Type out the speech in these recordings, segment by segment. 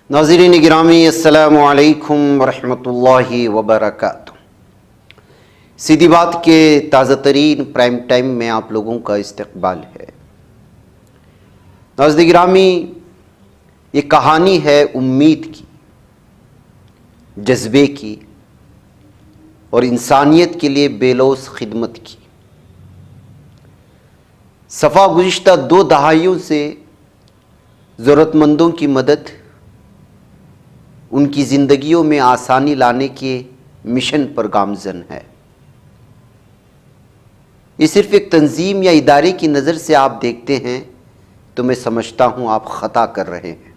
नाज़रीन गिरामी अस्सलामु अलैकुम वरहमतुल्लाहि वबरकातुहू। सीधी बात के ताज़ा तरीन प्राइम टाइम में आप लोगों का इस्तकबाल है। नाज़रीन गिरामी, ये कहानी है उम्मीद की, जज्बे की और इंसानियत के लिए बेलौस खिदमत की। सफ़ा गुज़िश्ता 2 दहाइयों से ज़रूरतमंदों की मदद, उनकी ज़िंदगियों में आसानी लाने के मिशन पर गामज़न है। ये सिर्फ एक तंजीम या इदारे की नज़र से आप देखते हैं तो मैं समझता हूँ आप ख़ता कर रहे हैं।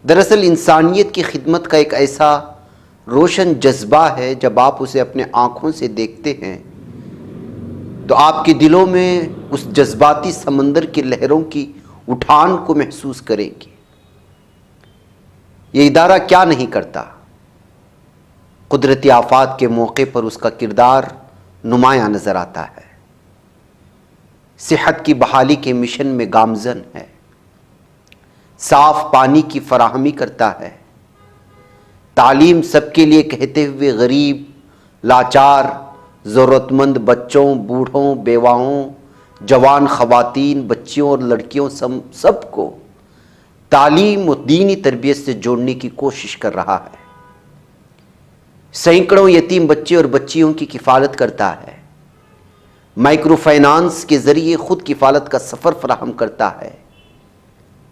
दरअसल इंसानियत की खिदमत का एक ऐसा रोशन जज्बा है, जब आप उसे अपने आँखों से देखते हैं तो आपके दिलों में उस जज्बाती समंदर की लहरों की उठान को महसूस करेंगे। ये इदारा क्या नहीं करता, कुदरती आफात के मौके पर उसका किरदार नुमायां नज़र आता है। सेहत की बहाली के मिशन में गामज़न है, साफ पानी की फराहमी करता है, तालीम सबके लिए कहते हुए गरीब, लाचार, ज़रूरतमंद बच्चों, बूढ़ों, बेवाओं, जवान ख़वातीन, बच्चियों और लड़कियों सबको तालीम और दीनी तरबियत से जोड़ने की कोशिश कर रहा है। सैकड़ों यतीम बच्चे और बच्चियों की किफ़ालत करता है, माइक्रो फाइनेंस के ज़रिए ख़ुद किफ़ालत का सफ़र फराहम करता है,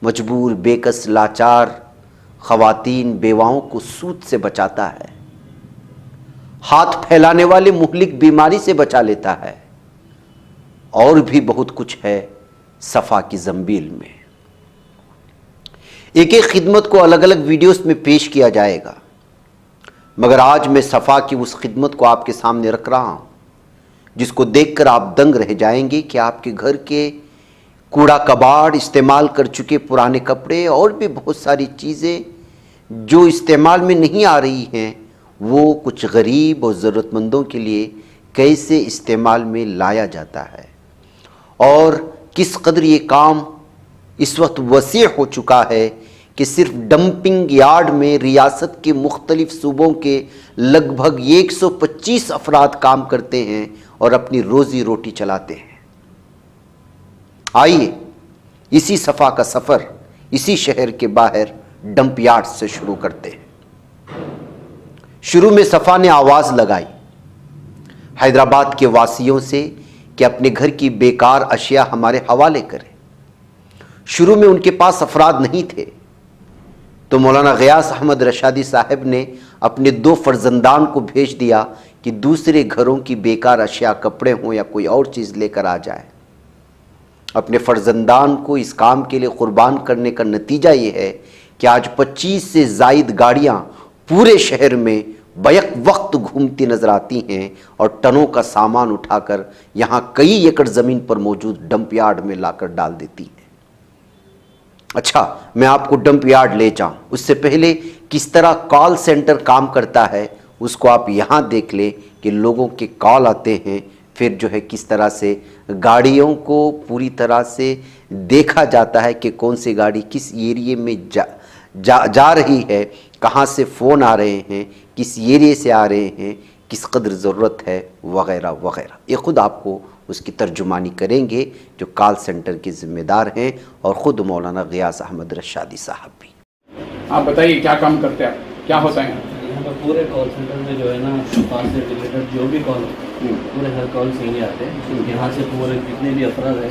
मजबूर, बेकस, लाचार ख़वातीन, बेवाओं को सूद से बचाता है, हाथ फैलाने वाले मुहलिक बीमारी से बचा लेता है, और भी बहुत कुछ है सफ़ा की ज़ंबील में। एक एक खिदमत को अलग अलग वीडियोस में पेश किया जाएगा, मगर आज मैं सफ़ा की उस खिदमत को आपके सामने रख रहा हूँ जिसको देखकर आप दंग रह जाएंगे कि आपके घर के कूड़ा कबाड़, इस्तेमाल कर चुके पुराने कपड़े और भी बहुत सारी चीज़ें जो इस्तेमाल में नहीं आ रही हैं, वो कुछ गरीब और ज़रूरतमंदों के लिए कैसे इस्तेमाल में लाया जाता है और किस कदर ये काम इस वक्त वसी हो चुका है कि सिर्फ डंपिंग यार्ड में रियासत के मुख्तलिफ सूबों के लगभग 125 अफराद काम करते हैं और अपनी रोज़ी रोटी चलाते हैं। आइए इसी सफ़ा का सफ़र इसी शहर के बाहर डंप यार्ड से शुरू करते हैं। शुरू में सफ़ा ने आवाज़ लगाई हैदराबाद के वासियों से कि अपने घर की बेकार अशिया हमारे हवाले करें। शुरू में उनके पास अफराद नहीं थे तो मौलाना ग़ियास अहमद रशादी साहब ने अपने 2 फर्जंदान को भेज दिया कि दूसरे घरों की बेकार अशिया, कपड़े हों या कोई और चीज़ लेकर आ जाए। अपने फर्जंदान को इस काम के लिए कुर्बान करने का नतीजा ये है कि आज 25 से ज़ायद गाड़ियाँ पूरे शहर में बैक वक्त घूमती नजर आती हैं और टनों का सामान उठाकर यहाँ कई एकड़ ज़मीन पर मौजूद डंप यार्ड में लाकर डाल देती हैं। अच्छा, मैं आपको डंप यार्ड ले जाऊं उससे पहले किस तरह कॉल सेंटर काम करता है उसको आप यहाँ देख लें कि लोगों के कॉल आते हैं, फिर जो है किस तरह से गाड़ियों को पूरी तरह से देखा जाता है कि कौन सी गाड़ी किस एरिए में जा रही है, कहाँ से फ़ोन आ रहे हैं, किस एरिए से आ रहे हैं, किस कदर ज़रूरत है, वग़ैरह वग़ैरह। ये ख़ुद आपको उसकी तर्जुमानी करेंगे जो कॉल सेंटर के ज़िम्मेदार हैं और ख़ुद मौलाना ग़ियास अहमद रशादी साहब भी। आप बताइए क्या काम करते हैं आप, क्या होता है यहाँ पर? पूरे कॉल सेंटर में जो है ना, पास से रिलेटेड जो भी कॉल पूरे हर कॉल से ही आते हैं। यहाँ से पूरे जितने भी अफराद है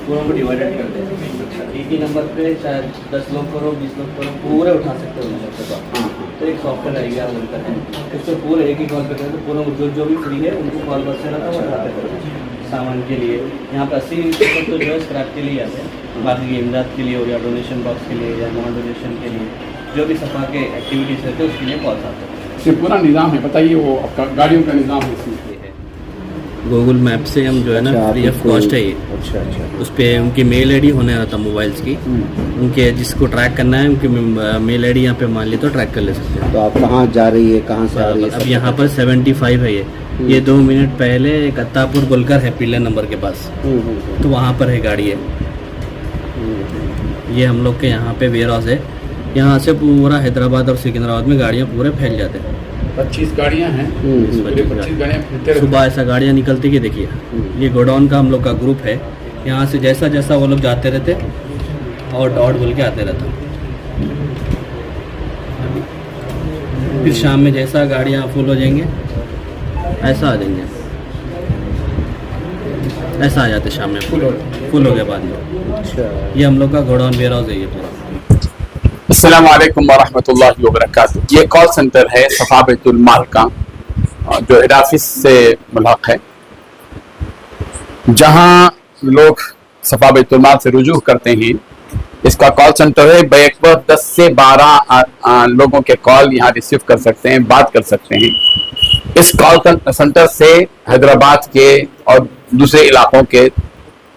पूरों को डिवाइडेड करते हैं। एक ही नंबर पे चाहे 10 लोग करो, 20 लोग करो, पूरे उठा सकते हो सबसे बात। तो एक सॉफ्टवेयर आएगा बनकर है, उससे पूरे एक ही कॉल पे करते पूरा जो भी फ्री है उनको कॉल बस से रहता है, उठाते हैं सामान के लिए। यहाँ पर 80% तो जो है स्क्रैप के लिए आते हैं, बाकी इमदाद के लिए हो या डोनेशन बॉक्स के लिए या नॉन डोनेशन के लिए जो भी सफ़ा के एक्टिविटीज़ रहते हैं उसके लिए कॉल्स आते हैं। ये पूरा निज़ाम है, बताइए वो आपका गाड़ियों का निज़ाम है इसमें। गूगल मैप से हम जो है ना फ्री ऑफ कॉस्ट है ये। अच्छा। उस पर उनकी मेल आईडी होने रहता मोबाइल्स की, उनके जिसको ट्रैक करना है उनकी मेल आईडी यहाँ पे मान ली तो ट्रैक कर ले सकते हैं। तो आप कहाँ जा रही है, कहाँ से आ रही है? अब यहाँ पर 75 है ये 2 मिनट पहले कत्तापुर बोलकर है पिलर नंबर के पास, तो वहाँ पर है गाड़ी है। ये हम लोग के यहाँ पे वेयर हाउस है। यहाँ से पूरा हैदराबाद और सिकंदराबाद में गाड़ियाँ पूरे फैल जाते हैं। 25 गाड़ियाँ हैं, पूरे 25 गाड़ियाँ फिरते रहते हैं। सुबह ऐसा गाड़ियाँ निकलती कि देखिए, ये गोडाउन का हम लोग का ग्रुप है। यहाँ से जैसा जैसा वो लोग जाते रहते और डॉट बोल के आते रहता। फिर शाम में जैसा गाड़ियाँ फुल हो जाएंगे ऐसा आ जाएंगे, ऐसा आ जाते शाम में फुल हो गया बाद में। ये हम लोग का गोडाउन वेयर हाउस है ये पूरा। अस्सलाम वालेकुम वरहमतुल्लाहि वबरकातुहू। ये कॉल सेंटर है सफा बैतुल माल का, जो हेड ऑफिस से मुल्हक है, जहां लोग सफा बैतुल माल से रुजू करते हैं। इसका कॉल सेंटर है। बैक पर 10 से 12 लोगों के कॉल यहाँ रिसीव कर सकते हैं, बात कर सकते हैं। इस कॉल सेंटर से हैदराबाद के और दूसरे इलाकों के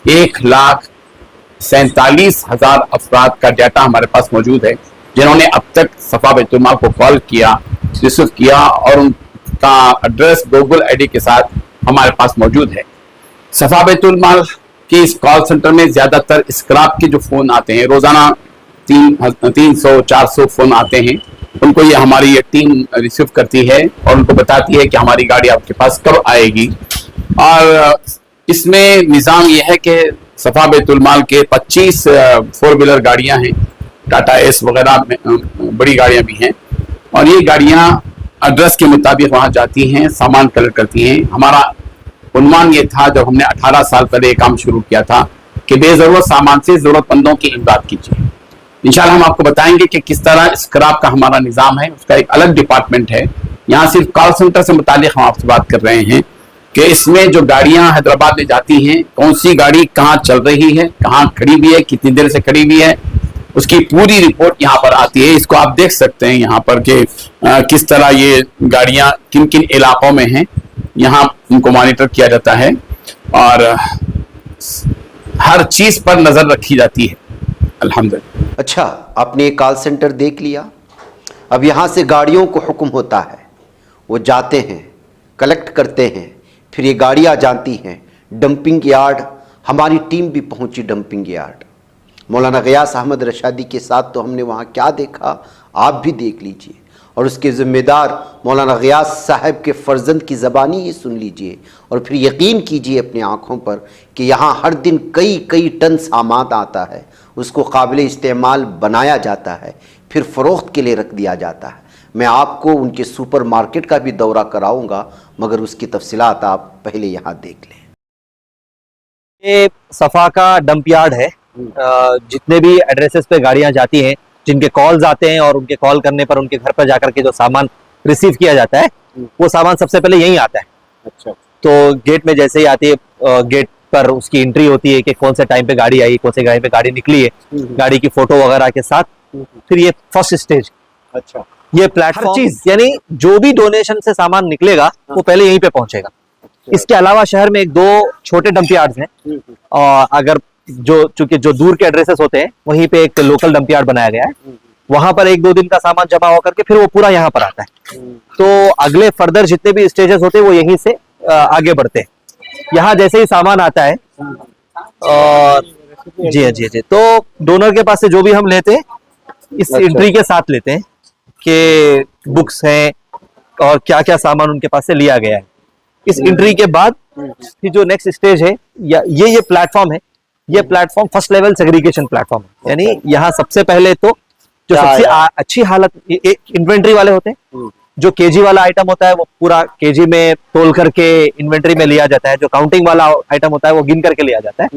1,47,000 अफराद का डाटा हमारे पास मौजूद है, जिन्होंने अब तक सफा बैतुल माल को कॉल किया, रिसीव किया और उनका एड्रेस गूगल आईडी के साथ हमारे पास मौजूद है। सफा बैतुल माल के इस कॉल सेंटर में ज्यादातर स्क्रैप के जो फोन आते हैं, रोजाना 300-400 फोन आते हैं, उनको ये हमारी ये टीम रिसीव करती है और उनको बताती है कि हमारी गाड़ी आपके पास कब आएगी। और इसमें निज़ाम ये है कि सफा बैतुल माल के 25 4 व्हीलर गाड़ियां हैं, टाटा एस वगैरह बड़ी गाड़ियां भी हैं, और ये गाड़ियां एड्रेस के मुताबिक वहां जाती हैं, सामान कलेक्ट करती हैं। हमारा उन्वान ये था जब हमने 18 साल पहले ये काम शुरू किया था कि बेजरूरत सामान से जरूरतमंदों की इमदाद कीजिए। इंशाल्लाह हम आपको बताएंगे कि किस तरह स्क्रैप का हमारा निज़ाम है। उसका एक अलग डिपार्टमेंट है। यहाँ सिर्फ कॉल सेंटर से मुतालिक हम आपसे बात कर रहे हैं कि इसमें जो गाड़ियां हैदराबाद में जाती हैं, कौन सी गाड़ी कहाँ चल रही है, कहाँ खड़ी हुई है, कितनी देर से खड़ी हुई है, उसकी पूरी रिपोर्ट यहाँ पर आती है। इसको आप देख सकते हैं यहाँ पर कि किस तरह ये गाड़ियां किन किन इलाकों में हैं, यहाँ उनको मॉनिटर किया जाता है और हर चीज पर नजर रखी जाती है। अल्हम्दुलिल्लाह। अच्छा, आपने ये कॉल सेंटर देख लिया। अब यहाँ से गाड़ियों को हुक्म होता है, वो जाते हैं, कलेक्ट करते हैं, फिर ये गाड़ियाँ जाती हैं डंपिंग यार्ड। हमारी टीम भी पहुँची डंपिंग यार्ड। मौलाना ग़ियास अहमद रशादी के साथ तो हमने वहाँ क्या देखा आप भी देख लीजिए, और उसके ज़िम्मेदार मौलाना ग़ियास साहब के फ़र्जंद की ज़बानी ही सुन लीजिए, और फिर यकीन कीजिए अपनी आँखों पर कि यहाँ हर दिन कई टन सामान आता है, उसको काबिल इस्तेमाल बनाया जाता है, फिर फ़रोख्त के लिए रख दिया जाता है। मैं आपको उनके सुपर मार्केट का भी दौरा कराऊंगा, मगर उसकी तफसीलात आप पहले यहाँ देख लें। ये सफा का डंप यार्ड है। जितने भी एड्रेसेस पे गाड़ियां जाती हैं, जिनके कॉल्स आते हैं और उनके कॉल करने पर उनके घर पर जाकर के जो सामान रिसीव किया जाता है, वो सामान सबसे पहले यहीं आता है। अच्छा। तो गेट में जैसे ही आती है, गेट पर उसकी एंट्री होती है कि कौन से टाइम पे गाड़ी आई, कौन से टाइम पे गाड़ी निकली है, गाड़ी की फोटो वगैरह के साथ। फिर ये फर्स्ट स्टेज, अच्छा, ये प्लेटफॉर्म चीज, यानी जो भी डोनेशन से सामान निकलेगा वो पहले यहीं पे पहुंचेगा। इसके अलावा शहर में 1-2 छोटे डंप यार्ड्स हैं, और अगर चूंकि जो दूर के एड्रेसेस होते हैं वहीं पे एक लोकल डंप यार्ड बनाया गया है। वहां पर 1-2 दिन का सामान जमा होकर के फिर वो पूरा यहाँ पर आता है। तो अगले फर्दर जितने भी स्टेजेस होते हैं वो यहीं से आगे बढ़ते हैं। यहाँ जैसे ही सामान आता है, और जी, तो डोनर के पास से जो भी हम लेते हैं इस एंट्री के साथ लेते हैं कि बुक्स हैं और क्या क्या सामान उनके पास से लिया गया है। इस एंट्री के बाद फिर जो नेक्स्ट स्टेज है, ये प्लेटफॉर्म है। ये platform first level segregation platform है, यानी यहाँ सबसे पहले तो जो सबसे अच्छी हालत इन्वेंट्री वाले होते हैं। जो केजी वाला आइटम होता है वो पूरा केजी में तोल करके इन्वेंट्री में लिया जाता है। जो काउंटिंग वाला आइटम होता है वो गिन करके लिया जाता है।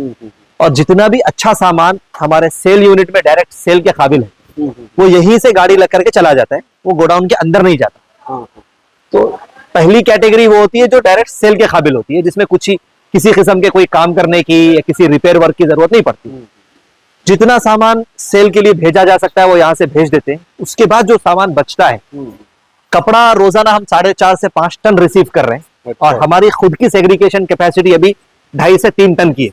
और जितना भी अच्छा सामान हमारे सेल यूनिट में डायरेक्ट सेल के काबिल है, वो यहीं से गाड़ी लग करके चला जाता है, वो गोडाउन के अंदर नहीं जाता। तो पहली कैटेगरी वो होती है जो डायरेक्ट सेल के काबिल होती है, जिसमें कुछ ही किसी किस्म के कोई काम करने की या किसी रिपेयर वर्क की जरूरत नहीं पड़ती। जितना सामान सेल के लिए भेजा जा सकता है वो यहाँ से भेज देते हैं। उसके बाद जो सामान बचता है, कपड़ा रोजाना हम 4.5 से 5 टन रिसीव कर रहे हैं। अच्छा। और हमारी खुद की सेग्रीगेशन कैपेसिटी अभी 2.5 से 3 टन की है।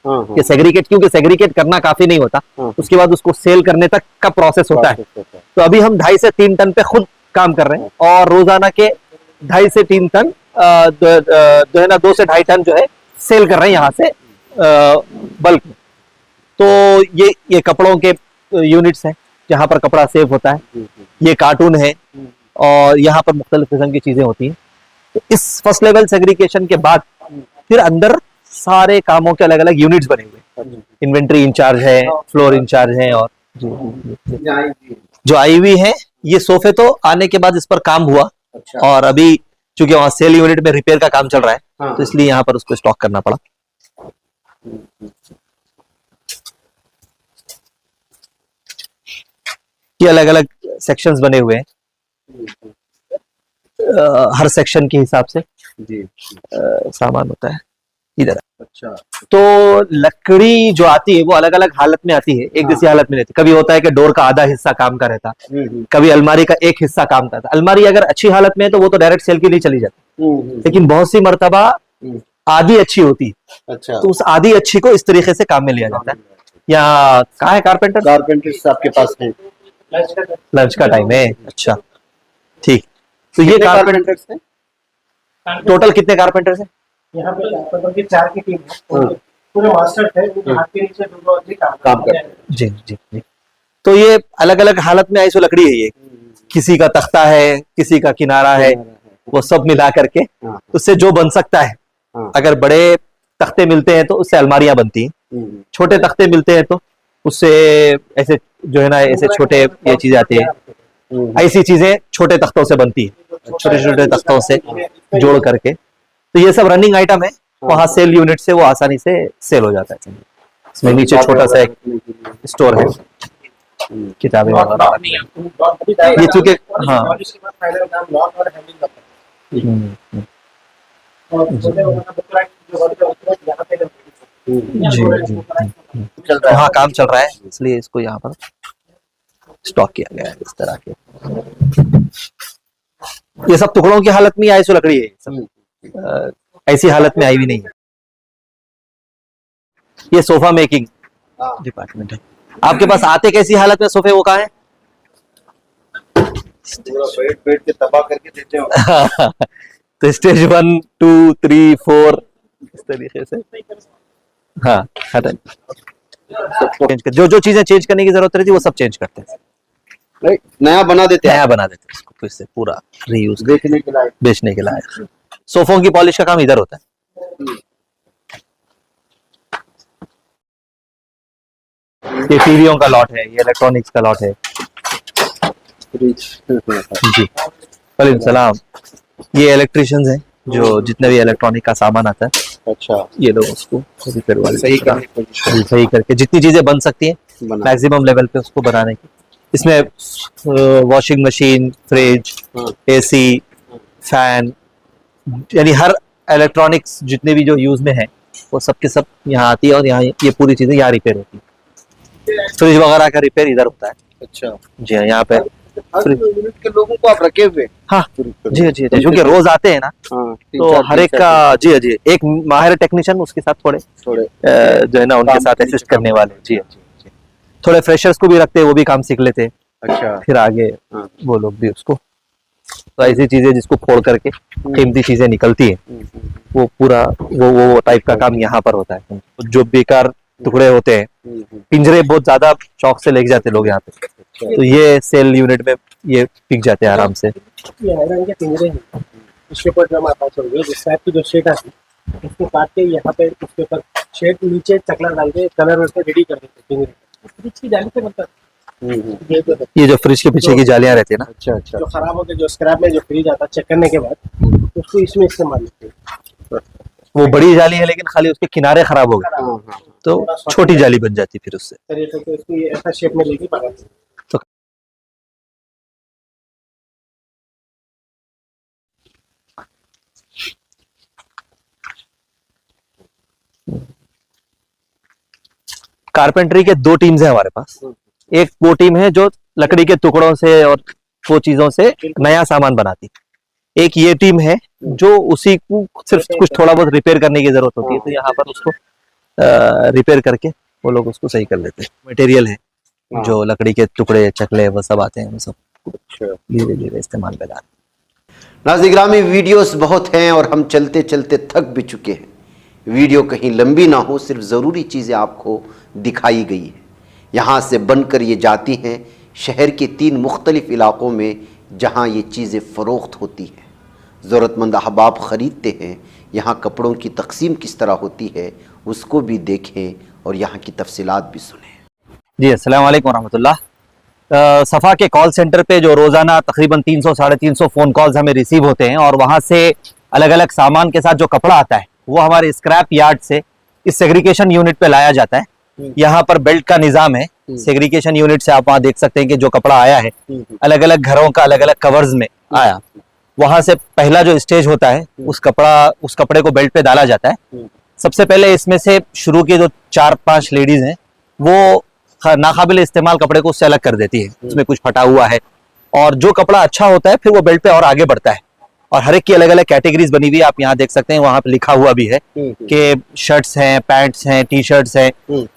कि सेग्रीगेट, क्योंकि सेग्रीगेट करना काफी नहीं होता, उसके बाद उसको सेल करने तक का प्रोसेस होता है। तो अभी हम 2.5 से 3 टन पे खुद काम कर रहे हैं, और रोजाना के 2.5 से 3 टन 2 से 2.5 टन जो है सेल कर रहे हैं यहाँ से बल्क में। तो ये कपड़ों के यूनिट्स हैं जहाँ पर कपड़ा सेव होता है, ये कार्टून है और यहाँ पर मुख्तलिफ किस्म की चीजें होती हैं। तो इस फर्स्ट लेवल सेग्रीगेशन के बाद फिर अंदर सारे कामों के अलग अलग यूनिट्स बने हुए हैं। इन्वेंट्री इंचार्ज है, फ्लोर इंचार्ज है और जो आई हुई है ये सोफे तो आने के बाद इस पर काम हुआ। अच्छा। और अभी चूंकि वहां सेल यूनिट में रिपेयर का काम चल रहा है, हाँ। तो इसलिए यहाँ पर उसको स्टॉक करना पड़ा। ये अलग अलग सेक्शंस बने हुए हैं, हर सेक्शन के हिसाब से जी। सामान होता है इधर। अच्छा। तो लकड़ी जो आती है वो अलग अलग हालत में आती है, एक जैसी हालत में रहती है। कभी होता है कि डोर का आधा हिस्सा काम का रहता, कभी अलमारी का एक हिस्सा काम का था। अलमारी अगर अच्छी हालत में है तो वो तो डायरेक्ट सेल के लिए चली जाती, लेकिन बहुत सी मर्तबा आधी अच्छी होती है, अच्छा। तो उस आधी अच्छी को इस तरीके से काम में लिया जाता है। यहाँ कहाँ है कारपेंटर? कारपेंटर्स आपके पास हैं? लंच का टाइम है, अच्छा ठीक। तो ये कारपेंटर्स हैं? टोटल कितने कारपेंटर्स हैं? यहाँ पे कारपेंटर की 4 की टीम है, पूरे मास्टर है, उनके हाथ के नीचे 2 आदमी काम करते हैं। जी जी जी। तो ये अलग अलग हालत में आई सो लकड़ी है ये, किसी का तख्ता है, किसी का किनारा है, वो सब मिला करके उससे जो बन सकता है। अगर बड़े तख्ते मिलते हैं तो उससे अलमारियां बनती हैं, छोटे तख्ते मिलते हैं तो उससे ऐसे जो है ना ऐसे छोटे ये चीजें आती है, ऐसी चीजें छोटे तख्तों से बनती है, छोटे छोटे तख्तों से जोड़ करके। तो ये सब रनिंग आइटम है, वहां सेल यूनिट से वो आसानी से सेल हो जाता है। इसमें नीचे छोटा सा एक स्टोर है, किताबें वगैरह। ये चूंकि हाँ जी जी हाँ काम चल रहा है, इसलिए इसको यहाँ पर स्टॉक किया गया है इस तरह के। ये सब टुकड़ों की हालत में आई सो लकड़ी है, सब ऐसी हालत में आई भी नहीं है। ये सोफा मेकिंग डिपार्टमेंट है। आपके पास आते कैसी हालत में सोफे वो कहाँ है? पेट के तबाह करके देते हो। तो स्टेज 1 2 3 4 इस तरीके से हाँ हटा चेंज कर, जो जो चीजें चेंज करने की जरूरत रहती है वो सब चेंज करते हैं, नया बना देते हैं, नया बना देते हैं इसको फिर से पूरा रीयूज बेचने के लायक। बेचने के लायक। सोफों की पॉलिश का काम इधर होता है। ये टीवियों का लॉट है, ये इलेक्ट्रॉनिक्स का लॉट है जी। वालेकुम सलाम। ये इलेक्ट्रिशियंस हैं जो जितने भी इलेक्ट्रॉनिक का सामान आता है, अच्छा, ये लोग उसको रिपेयर वाले सही करके जितनी चीजें बन सकती हैं मैक्सिमम लेवल पे उसको बनाने की। इसमें washing machine, fridge, AC, fan, यानी हर इलेक्ट्रॉनिक्स जितने भी जो यूज में है वो सब के सब यहाँ आती है और यहाँ ये पूरी चीजें यहाँ रिपेयर होती है। फ्रिज वगैरह का रिपेयर इधर होता है। अच्छा जी हाँ, यहाँ पे यूनिट के लोगों को आप रखे हुए? हाँ जी जी जी, क्योंकि रोज आते हैं ना, तो हर एक का जी जी एक माहिर टेक्नीशियन उसके साथ थोड़े जो है ना उनके साथ असिस्ट करने वाले। जी जी, थोड़े फ्रेशर्स को भी रखते हैं, वो भी काम सीख लेते हैं। अच्छा, फिर आगे वो लोग भी उसको, तो ऐसी चीजें जिसको फोड़ करके कीमती चीजें निकलती है वो पूरा वो टाइप का काम यहाँ पर होता है। जो बेकार टुकड़े होते हैं, पिंजरे बहुत ज्यादा चौक से लेके जाते लोग यहाँ पे, तो ये सेल यूनिट में ये पिक जाते हैं आराम से। ये आयरन के पिंजरे हैं, उसके ऊपर जब आप आओगे जिस टाइप की जो शेड आती है उसको काट के यहाँ पे उसके ऊपर शेड नीचे चकला डाल के कलर उससे रेडी कर देते हैं पिंजरे। फ्रिज की जाली से बनता है ये जो फ्रिज के पीछे की जालियां रहती है ना, अच्छा अच्छा, जो खराब हो गया, जो स्क्रैप में जो फ्रिज आता है चेक करने के बाद उसको इसमें इस्तेमाल करते हैं। वो बड़ी जाली है लेकिन खाली उसके किनारे खराब हो गए तो छोटी जाली बन जाती फिर उससे। तरीके से इसको ये ऐसा शेप में लेके बनाते हैं। कारपेंटरी के 2 टीम्स हैं हमारे पास। एक वो टीम है जो लकड़ी के टुकड़ों से और वो चीजों से नया सामान बनाती, एक ये टीम है जो उसी को सिर्फ कुछ थोड़ा बहुत रिपेयर करने की जरूरत होती है, तो यहाँ पर उसको रिपेयर करके वो लोग उसको सही कर लेते हैं। मटेरियल है जो लकड़ी के टुकड़े चकले वो सब आते हैं, वो सब धीरे धीरे इस्तेमाल में लाते हैं। नाज़रीन गिरामी, वीडियोस बहुत हैं और हम चलते चलते थक भी चुके हैं। वीडियो कहीं लंबी ना हो, सिर्फ ज़रूरी चीज़ें आपको दिखाई गई है। यहाँ से बनकर ये जाती हैं शहर के 3 मुख्तलिफ इलाक़ों में जहाँ ये चीज़ें फ़रोख्त होती हैं। ज़रूरतमंद अहबाब ख़रीदते हैं। यहाँ कपड़ों की तकसीम किस तरह होती है उसको भी देखें और यहाँ की तफसीलात भी सुनें। जी अस्सलाम वालेकुम रहमतुल्लाह। सफ़ा के कॉल सेंटर पे जो रोज़ाना तकरीबन 300-350 फ़ोन कॉल्स हमें रिसीव होते हैं और वहाँ से अलग अलग सामान के साथ जो कपड़ा आता है वो हमारे स्क्रैप यार्ड से इस सेग्रीगेशन यूनिट पे लाया जाता है। यहाँ पर बेल्ट का निज़ाम है। सेग्रीगेशन यूनिट से आप वहाँ देख सकते हैं कि जो कपड़ा आया है अलग अलग घरों का अलग अलग कवर्स में आया, वहाँ से पहला जो स्टेज होता है उस कपड़े को बेल्ट पे डाला जाता है। सबसे पहले इसमें से शुरू की जो 4-5 लेडीज हैं वो नाकाबिल इस्तेमाल कपड़े को उससे अलग कर देती है, उसमें कुछ फटा हुआ है, और जो कपड़ा अच्छा होता है फिर वो बेल्ट पे और आगे बढ़ता है। और हर एक की अलग अलग कैटेगरीज बनी हुई है, आप यहाँ देख सकते हैं, वहां पे लिखा हुआ भी है कि शर्ट्स हैं, पैंट्स हैं, टी शर्ट्स हैं,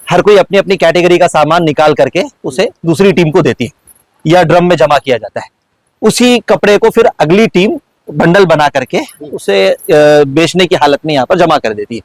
हर कोई अपनी अपनी कैटेगरी का सामान निकाल करके उसे दूसरी टीम को देती है या ड्रम में जमा किया जाता है। उसी कपड़े को फिर अगली टीम बंडल बना करके उसे बेचने की हालत में यहाँ पर जमा कर देती है।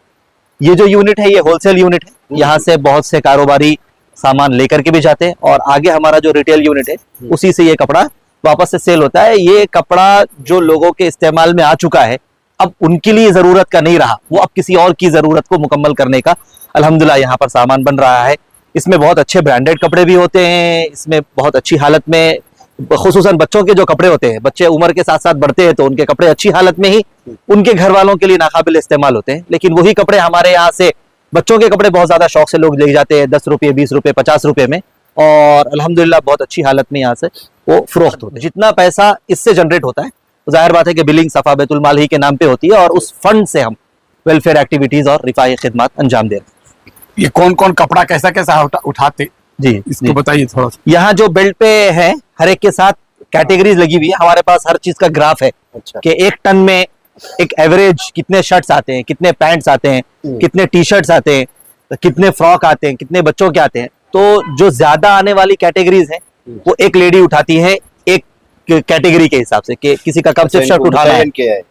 ये जो यूनिट है ये होलसेल यूनिट है, यहाँ से बहुत से कारोबारी सामान लेकर के भी जाते हैं और आगे हमारा जो रिटेल यूनिट है उसी से ये कपड़ा वापस से सेल होता है। ये कपड़ा जो लोगों के इस्तेमाल में आ चुका है अब उनके लिए जरूरत का नहीं रहा, वो अब किसी और की जरूरत को मुकम्मल करने का अल्हम्दुलिल्लाह यहाँ पर सामान बन रहा है। इसमें बहुत अच्छे ब्रांडेड कपड़े भी होते हैं, इसमें बहुत अच्छी हालत में, खुसूसन बच्चों के जो कपड़े होते हैं, बच्चे उम्र के साथ साथ बढ़ते हैं तो उनके कपड़े अच्छी हालत में ही उनके घर वालों के लिए नाकाबिल इस्तेमाल होते हैं। लेकिन वही कपड़े हमारे यहाँ से बच्चों के कपड़े बहुत ज्यादा शौक से लोग ले जाते हैं 10 रुपये, 20 रुपये, 50 रुपये में, और अल्हम्दुलिल्लाह बहुत अच्छी हालत में यहाँ से वो फरोख्त होते हैं। जितना पैसा इससे जनरेट होता है जाहिर बात है कि बिलिंग सफ़ा बैतुल माल ही के नाम पे होती है और उस फंड से हम वेलफेयर एक्टिविटीज और रिफाई खिदमत अंजाम दे रहे हैं। ये कौन कौन कपड़ा कैसा कैसा उठाते जी इसको बताइए थोड़ा सा। यहाँ जो बेल्ट पे है हर एक के साथ कैटेगरीज लगी हुई है, हमारे पास हर चीज का ग्राफ है कि 1 टन में एक एवरेज कितने शर्ट्स आते हैं, कितने पैंट्स आते हैं, कितने टी शर्ट्स आते हैं, कितने फ्रॉक आते हैं, कितने बच्चों के आते हैं। तो जो ज्यादा आने वाली कैटेगरीज है वो एक लेडी उठाती है एक कैटेगरी के हिसाब से कि किसी का कब से शर्ट उठाना है,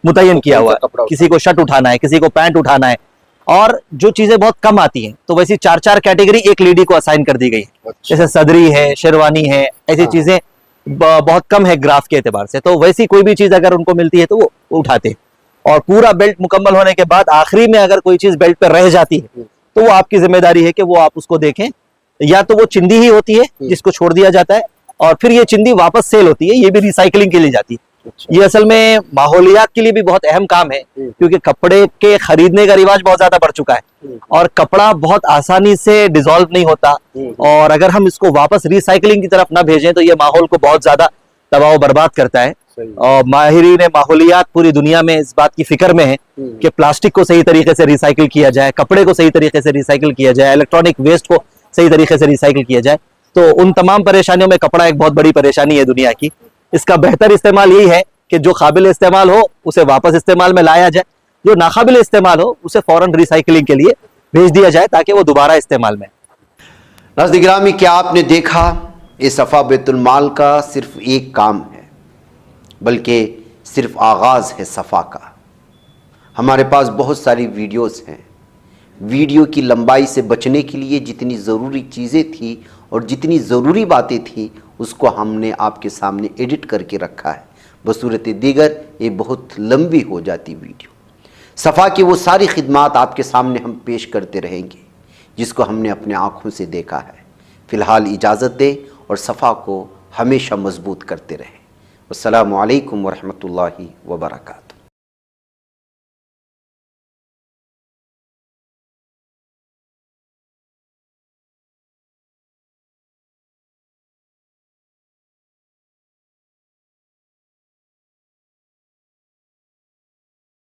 मुतय्यन किया हुआ है, किसी को शर्ट उठाना है, किसी को पैंट उठाना है। और जो चीजें बहुत कम आती हैं तो वैसी 4-4 कैटेगरी एक लेडी को असाइन कर दी गई है। जैसे सदरी है, शेरवानी है, ऐसी चीजें बहुत कम है ग्राफ के एतबार से, तो वैसी कोई भी चीज अगर उनको मिलती है तो वो उठाते हैं। और पूरा बेल्ट मुकम्मल होने के बाद आखिरी में अगर कोई चीज बेल्ट पर रह जाती है तो वो आपकी जिम्मेदारी है कि वो आप उसको देखें, या तो वो चिंदी ही होती है जिसको छोड़ दिया जाता है और फिर ये चिंदी वापस सेल होती है, ये भी रिसाइकलिंग के लिए जाती है। ये असल में माहौलियात के लिए भी बहुत अहम काम है क्योंकि कपड़े के खरीदने का रिवाज बहुत ज्यादा बढ़ चुका है और कपड़ा बहुत आसानी से डिसॉल्व नहीं होता, और अगर हम इसको वापस रिसाइकलिंग की तरफ ना भेजें तो ये माहौल को बहुत ज्यादा तबाह बर्बाद करता है। और माहिरीन माहौलियात पूरी दुनिया में इस बात की फिक्र में है कि प्लास्टिक को सही तरीके से रिसाइकिल किया जाए, कपड़े को सही तरीके से रिसाइकिल किया जाए, इलेक्ट्रॉनिक वेस्ट को सही तरीके से रिसाइकिल किया जाए। तो उन तमाम परेशानियों में कपड़ा एक बहुत बड़ी परेशानी है दुनिया की। इसका बेहतर इस्तेमाल यही है कि जो काबिल इस्तेमाल हो उसे वापस इस्तेमाल में लाया जाए, जो नाकाबिल इस्तेमाल हो उसे फौरन रिसाइकिलिंग के लिए भेज दिया जाए ताकि वो दोबारा इस्तेमाल में। नाज़रीन गिरामी, क्या आपने देखा ये सफ़ा बैतुल माल का सिर्फ एक काम है बल्कि सिर्फ आगाज़ है सफ़ा का। हमारे पास बहुत सारी वीडियोस हैं। वीडियो की लंबाई से बचने के लिए जितनी ज़रूरी चीज़ें थी और जितनी ज़रूरी बातें थी उसको हमने आपके सामने एडिट करके रखा है। बसूरत दीगर ये बहुत लंबी हो जाती वीडियो। सफ़ा की वो सारी खिदमात आपके सामने हम पेश करते रहेंगे जिसको हमने अपने आँखों से देखा है। फ़िलहाल इजाज़त दें और सफ़ा को हमेशा मजबूत करते रहें। अस्सलामु अलैकुम वरहमतुल्लाहि वबरकातुहू।